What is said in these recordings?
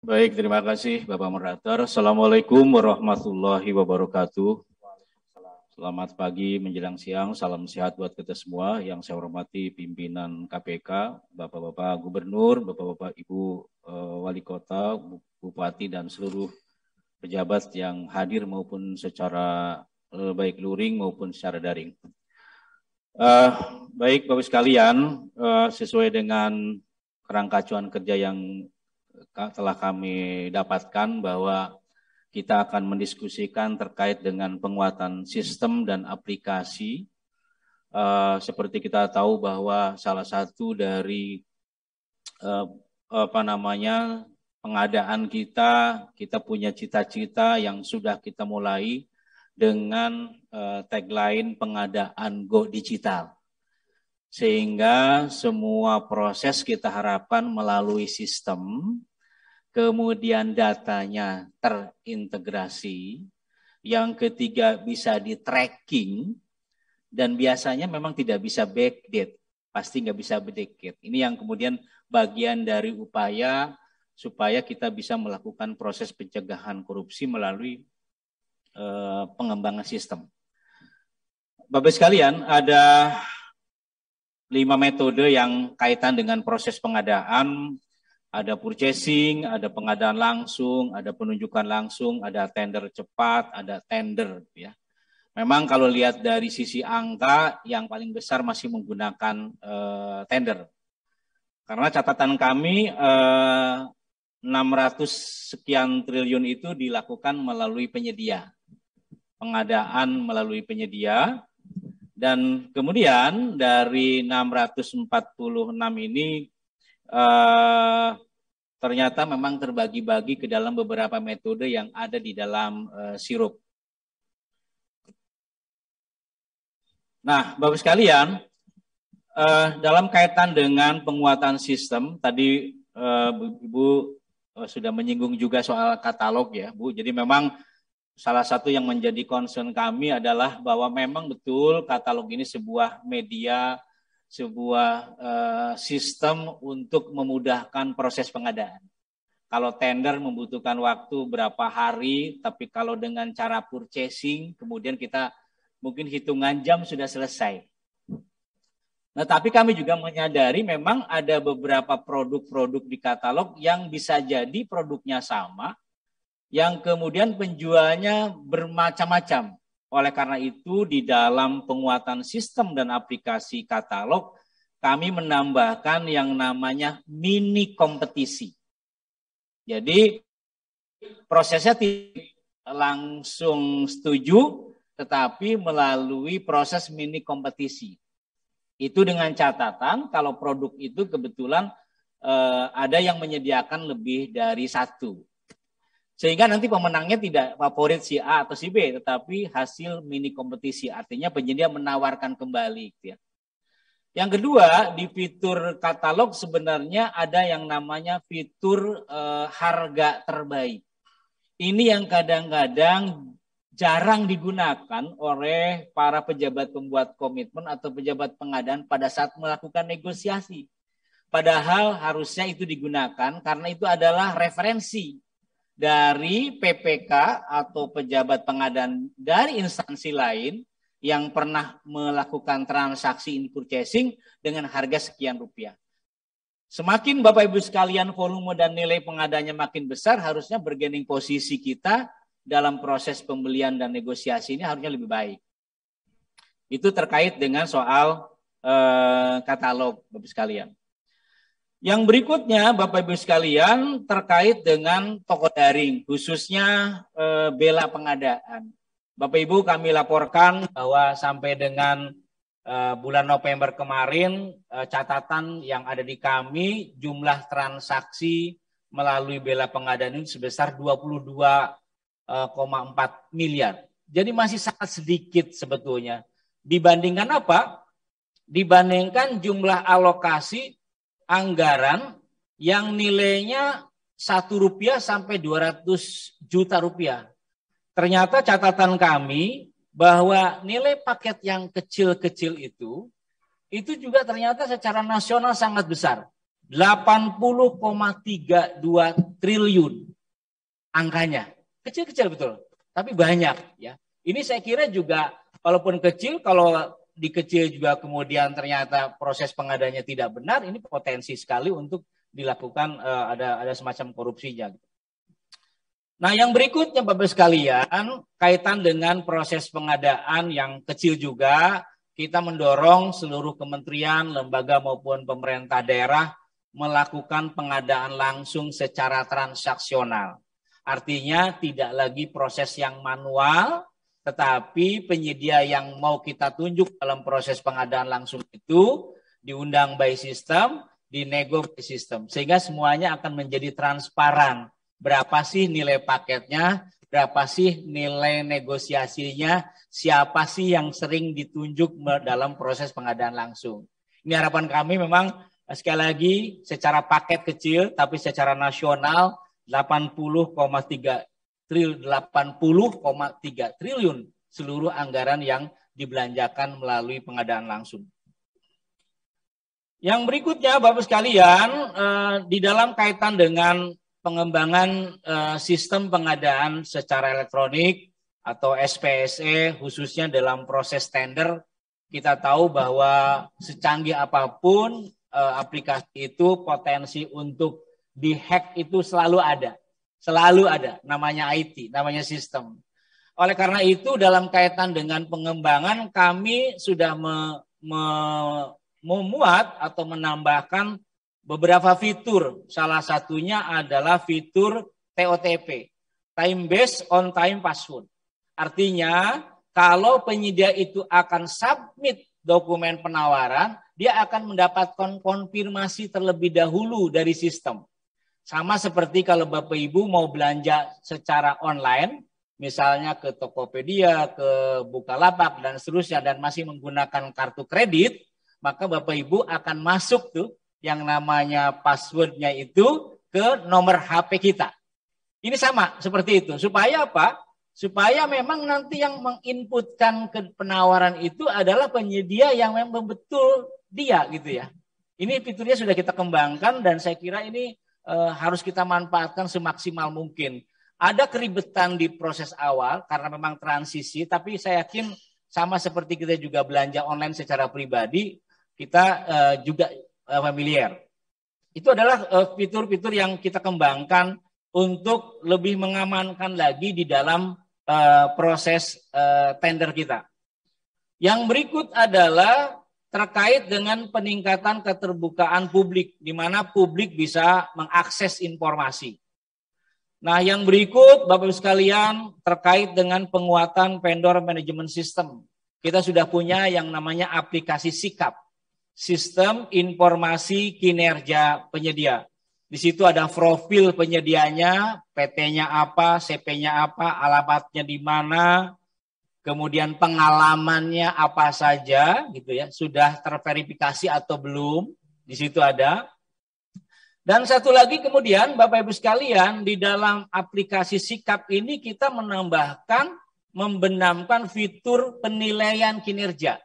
Baik, terima kasih Bapak Moderator. Assalamualaikum warahmatullahi wabarakatuh. Selamat pagi menjelang siang, salam sehat buat kita semua. Yang saya hormati pimpinan KPK, Bapak-Bapak Gubernur, Bapak-Bapak Ibu Wali Kota, Bupati, dan seluruh pejabat yang hadir maupun secara baik luring maupun secara daring. Baik Bapak sekalian, sesuai dengan kerangka acuan kerja yang telah kami dapatkan bahwa kita akan mendiskusikan terkait dengan penguatan sistem dan aplikasi. Seperti kita tahu bahwa salah satu dari pengadaan kita punya cita-cita yang sudah kita mulai dengan tagline pengadaan Go Digital. Sehingga semua proses kita harapkan melalui sistem, kemudian datanya terintegrasi, yang ketiga bisa di-tracking, dan biasanya memang tidak bisa backdate, pasti nggak bisa backdate. Ini yang kemudian bagian dari upaya supaya kita bisa melakukan proses pencegahan korupsi melalui pengembangan sistem. Bapak sekalian, ada 5 metode yang kaitan dengan proses pengadaan. Ada purchasing, ada pengadaan langsung, ada penunjukan langsung, ada tender cepat, ada tender. Ya. Memang kalau lihat dari sisi angka, yang paling besar masih menggunakan tender. Karena catatan kami 600 sekian triliun itu dilakukan melalui penyedia. Pengadaan melalui penyedia. Dan kemudian dari 646 ini ternyata memang terbagi-bagi ke dalam beberapa metode yang ada di dalam sirup. Nah, Bapak sekalian, dalam kaitan dengan penguatan sistem, tadi Ibu sudah menyinggung juga soal katalog ya, Bu. Jadi memang salah satu yang menjadi concern kami adalah bahwa memang betul katalog ini sebuah media, sebuah sistem untuk memudahkan proses pengadaan. Kalau tender membutuhkan waktu berapa hari, tapi kalau dengan cara purchasing, kemudian kita mungkin hitungan jam sudah selesai. Nah, tapi kami juga menyadari memang ada beberapa produk-produk di katalog yang bisa jadi produknya sama, yang kemudian penjualnya bermacam-macam. Oleh karena itu, di dalam penguatan sistem dan aplikasi katalog, kami menambahkan yang namanya mini kompetisi. Jadi, prosesnya tidak langsung setuju, tetapi melalui proses mini kompetisi. Itu dengan catatan kalau produk itu kebetulan ada yang menyediakan lebih dari satu. Sehingga nanti pemenangnya tidak favorit si A atau si B, tetapi hasil mini kompetisi. Artinya penyedia menawarkan kembali. Ya. Yang kedua, di fitur katalog sebenarnya ada yang namanya fitur harga terbaik. Ini yang kadang-kadang jarang digunakan oleh para pejabat pembuat komitmen atau pejabat pengadaan pada saat melakukan negosiasi. Padahal harusnya itu digunakan karena itu adalah referensi dari PPK atau pejabat pengadaan dari instansi lain yang pernah melakukan transaksi in purchasing dengan harga sekian rupiah. Semakin Bapak Ibu sekalian volume dan nilai pengadanya makin besar, harusnya bergaining posisi kita dalam proses pembelian dan negosiasi ini harusnya lebih baik. Itu terkait dengan soal katalog Bapak sekalian. Yang berikutnya Bapak Ibu sekalian terkait dengan toko daring, khususnya Bela Pengadaan. Bapak Ibu kami laporkan bahwa sampai dengan bulan November kemarin catatan yang ada di kami jumlah transaksi melalui Bela Pengadaan ini sebesar 22,4 miliar. Jadi masih sangat sedikit sebetulnya. Dibandingkan apa? Dibandingkan jumlah alokasi anggaran yang nilainya Rp1 sampai 200 juta rupiah. Ternyata catatan kami bahwa nilai paket yang kecil-kecil itu juga ternyata secara nasional sangat besar. 80,32 triliun angkanya. Kecil-kecil betul, tapi banyak ya. Ini saya kira juga walaupun kecil, kalau dikecil juga kemudian ternyata proses pengadaannya tidak benar, ini potensi sekali untuk dilakukan ada semacam korupsinya. Nah, yang berikutnya Bapak sekalian, kaitan dengan proses pengadaan yang kecil juga, kita mendorong seluruh kementerian, lembaga maupun pemerintah daerah melakukan pengadaan langsung secara transaksional. Artinya tidak lagi proses yang manual, tetapi penyedia yang mau kita tunjuk dalam proses pengadaan langsung itu diundang by system, dinego by system. Sehingga semuanya akan menjadi transparan. Berapa sih nilai paketnya, berapa sih nilai negosiasinya, siapa sih yang sering ditunjuk dalam proses pengadaan langsung. Ini harapan kami memang sekali lagi secara paket kecil, tapi secara nasional 80,3 triliun seluruh anggaran yang dibelanjakan melalui pengadaan langsung. Yang berikutnya Bapak sekalian, di dalam kaitan dengan pengembangan sistem pengadaan secara elektronik atau SPSE khususnya dalam proses tender, kita tahu bahwa secanggih apapun aplikasi itu potensi untuk dihack itu selalu ada. Selalu ada, namanya IT, namanya sistem. Oleh karena itu dalam kaitan dengan pengembangan kami sudah memuat atau menambahkan beberapa fitur, salah satunya adalah fitur TOTP, Time Based On Time Password. Artinya, kalau penyedia itu akan submit dokumen penawaran, dia akan mendapatkan konfirmasi terlebih dahulu dari sistem. Sama seperti kalau Bapak Ibu mau belanja secara online, misalnya ke Tokopedia, ke Bukalapak, dan seterusnya, dan masih menggunakan kartu kredit, maka Bapak Ibu akan masuk tuh yang namanya passwordnya itu ke nomor HP kita. Ini sama seperti itu. Supaya apa? Supaya memang nanti yang menginputkan ke penawaran itu adalah penyedia yang memang betul dia gitu ya. Ini fiturnya sudah kita kembangkan dan saya kira ini harus kita manfaatkan semaksimal mungkin. Ada keribetan di proses awal karena memang transisi, tapi saya yakin sama seperti kita juga belanja online secara pribadi, kita juga familiar. Itu adalah fitur-fitur yang kita kembangkan untuk lebih mengamankan lagi di dalam proses tender kita. Yang berikut adalah terkait dengan peningkatan keterbukaan publik, di mana publik bisa mengakses informasi. Nah, yang berikut Bapak-Ibu sekalian terkait dengan penguatan vendor management system. Kita sudah punya yang namanya aplikasi Sikap. Sistem informasi kinerja penyedia. Di situ ada profil penyedianya, PT-nya apa, CP-nya apa, alamatnya di mana, kemudian pengalamannya apa saja, gitu ya, sudah terverifikasi atau belum, di situ ada. Dan satu lagi kemudian Bapak Ibu sekalian, di dalam aplikasi Sikap ini kita menambahkan, membenamkan fitur penilaian kinerja.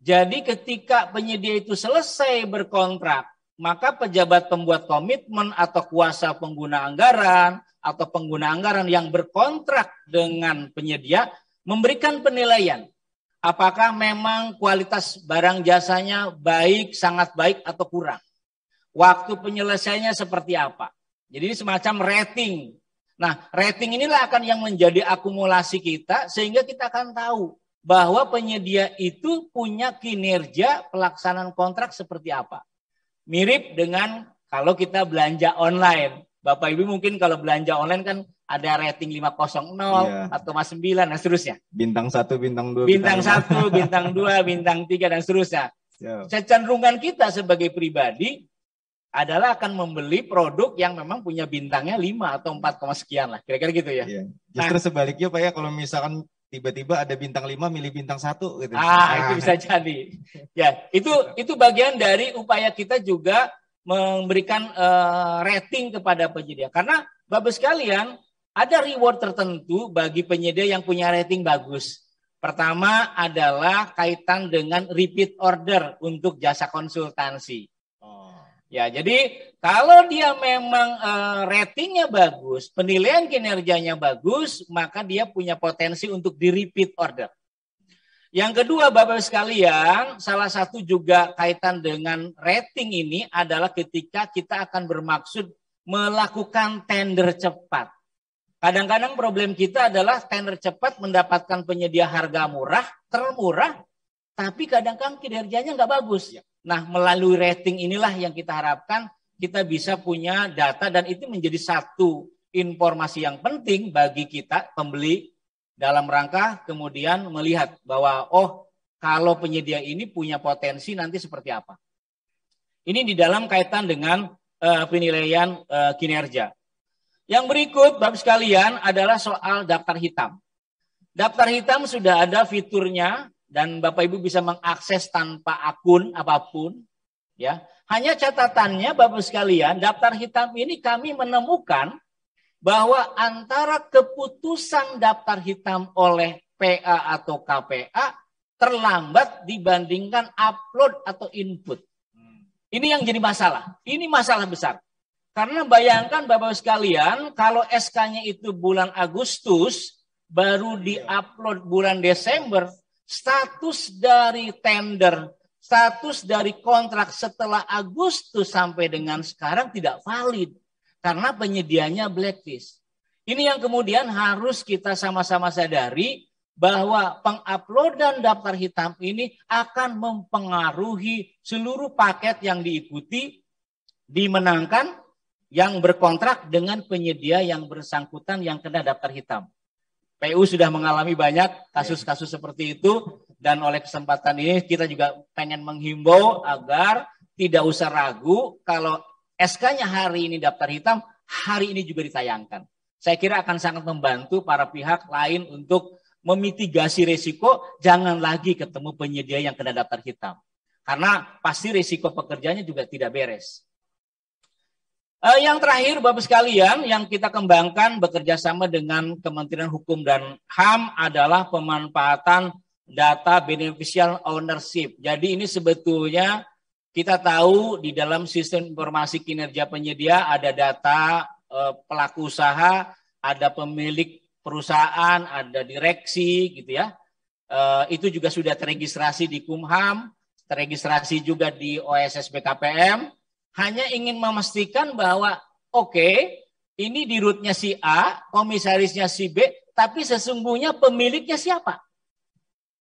Jadi ketika penyedia itu selesai berkontrak, maka pejabat pembuat komitmen atau kuasa pengguna anggaran atau pengguna anggaran yang berkontrak dengan penyedia memberikan penilaian. Apakah memang kualitas barang jasanya baik, sangat baik atau kurang. Waktu penyelesaiannya seperti apa. Jadi ini semacam rating. Nah, rating inilah akan yang menjadi akumulasi kita sehingga kita akan tahu bahwa penyedia itu punya kinerja pelaksanaan kontrak seperti apa. Mirip dengan kalau kita belanja online. Bapak Ibu mungkin kalau belanja online kan ada rating 500 atau 9 dan seterusnya. Bintang 1, bintang 2, bintang 1, bintang 2, bintang 3 dan seterusnya. Kecenderungan kita sebagai pribadi adalah akan membeli produk yang memang punya bintangnya 5 atau 4, sekian lah. Kira-kira gitu ya. Iya. Justru sebaliknya Pak ya, kalau misalkan tiba-tiba ada bintang 5 milih bintang 1 gitu. Itu bisa jadi. Ya, itu bagian dari upaya kita juga memberikan rating kepada penyedia. Karena Bapak sekalian, ada reward tertentu bagi penyedia yang punya rating bagus. Pertama adalah kaitan dengan repeat order untuk jasa konsultansi. Ya, jadi kalau dia memang ratingnya bagus, penilaian kinerjanya bagus, maka dia punya potensi untuk di repeat order. Yang kedua, Bapak sekalian, salah satu juga kaitan dengan rating ini adalah ketika kita akan bermaksud melakukan tender cepat. Kadang-kadang problem kita adalah tender cepat mendapatkan penyedia harga murah, termurah, tapi kadang-kadang kinerjanya nggak bagus. Nah, melalui rating inilah yang kita harapkan kita bisa punya data dan itu menjadi satu informasi yang penting bagi kita pembeli dalam rangka kemudian melihat bahwa kalau penyedia ini punya potensi nanti seperti apa. Ini di dalam kaitan dengan penilaian kinerja. Yang berikut Bapak sekalian adalah soal daftar hitam. Daftar hitam sudah ada fiturnya dan Bapak Ibu bisa mengakses tanpa akun apapun, ya. Hanya catatannya Bapak sekalian, daftar hitam ini kami menemukan bahwa antara keputusan daftar hitam oleh PA atau KPA terlambat dibandingkan upload atau input. Ini yang jadi masalah. Ini masalah besar. Karena bayangkan Bapak sekalian, kalau SK-nya itu bulan Agustus, baru di-upload bulan Desember, status dari tender, status dari kontrak setelah Agustus sampai dengan sekarang tidak valid. Karena penyedianya blacklist. Ini yang kemudian harus kita sama-sama sadari bahwa penguploadan daftar hitam ini akan mempengaruhi seluruh paket yang diikuti, dimenangkan, yang berkontrak dengan penyedia yang bersangkutan yang kena daftar hitam. PU sudah mengalami banyak kasus-kasus seperti itu dan oleh kesempatan ini kita juga pengen menghimbau agar tidak usah ragu kalau SK-nya hari ini daftar hitam, hari ini juga ditayangkan. Saya kira akan sangat membantu para pihak lain untuk memitigasi risiko, jangan lagi ketemu penyedia yang kena daftar hitam. Karena pasti risiko pekerjaannya juga tidak beres. Yang terakhir Bapak sekalian yang kita kembangkan bekerja sama dengan Kementerian Hukum dan HAM adalah pemanfaatan data beneficial ownership. Jadi ini sebetulnya kita tahu di dalam sistem informasi kinerja penyedia ada data pelaku usaha, ada pemilik perusahaan, ada direksi gitu ya. Itu juga sudah teregistrasi di Kumham, teregistrasi juga di OSS BKPM. Hanya ingin memastikan bahwa ini di rootnya si A, komisarisnya si B, tapi sesungguhnya pemiliknya siapa?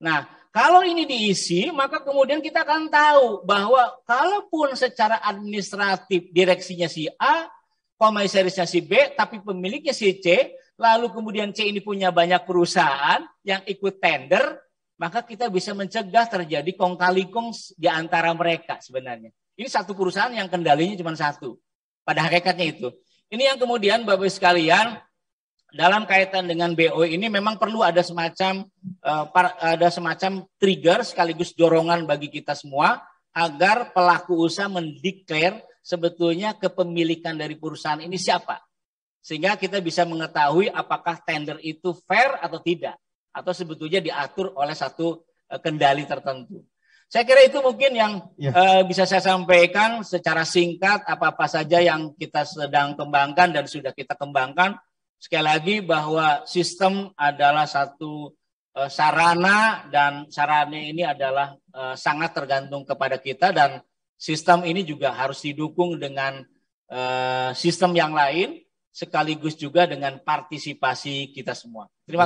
Nah, kalau ini diisi, maka kemudian kita akan tahu bahwa kalaupun secara administratif direksinya si A, komisarisnya si B, tapi pemiliknya si C, lalu kemudian C ini punya banyak perusahaan yang ikut tender, maka kita bisa mencegah terjadi kong kali kong di antara mereka sebenarnya. Ini satu perusahaan yang kendalinya cuma satu. Pada hakikatnya itu. Ini yang kemudian Bapak sekalian, dalam kaitan dengan BO ini memang perlu ada semacam trigger sekaligus dorongan bagi kita semua agar pelaku usaha mendeklar sebetulnya kepemilikan dari perusahaan ini siapa. Sehingga kita bisa mengetahui apakah tender itu fair atau tidak. Atau sebetulnya diatur oleh satu kendali tertentu. Saya kira itu mungkin yang bisa saya sampaikan secara singkat apa-apa saja yang kita sedang kembangkan dan sudah kita kembangkan. Sekali lagi bahwa sistem adalah satu sarana dan sarana ini adalah sangat tergantung kepada kita dan sistem ini juga harus didukung dengan sistem yang lain sekaligus juga dengan partisipasi kita semua. Terima kasih.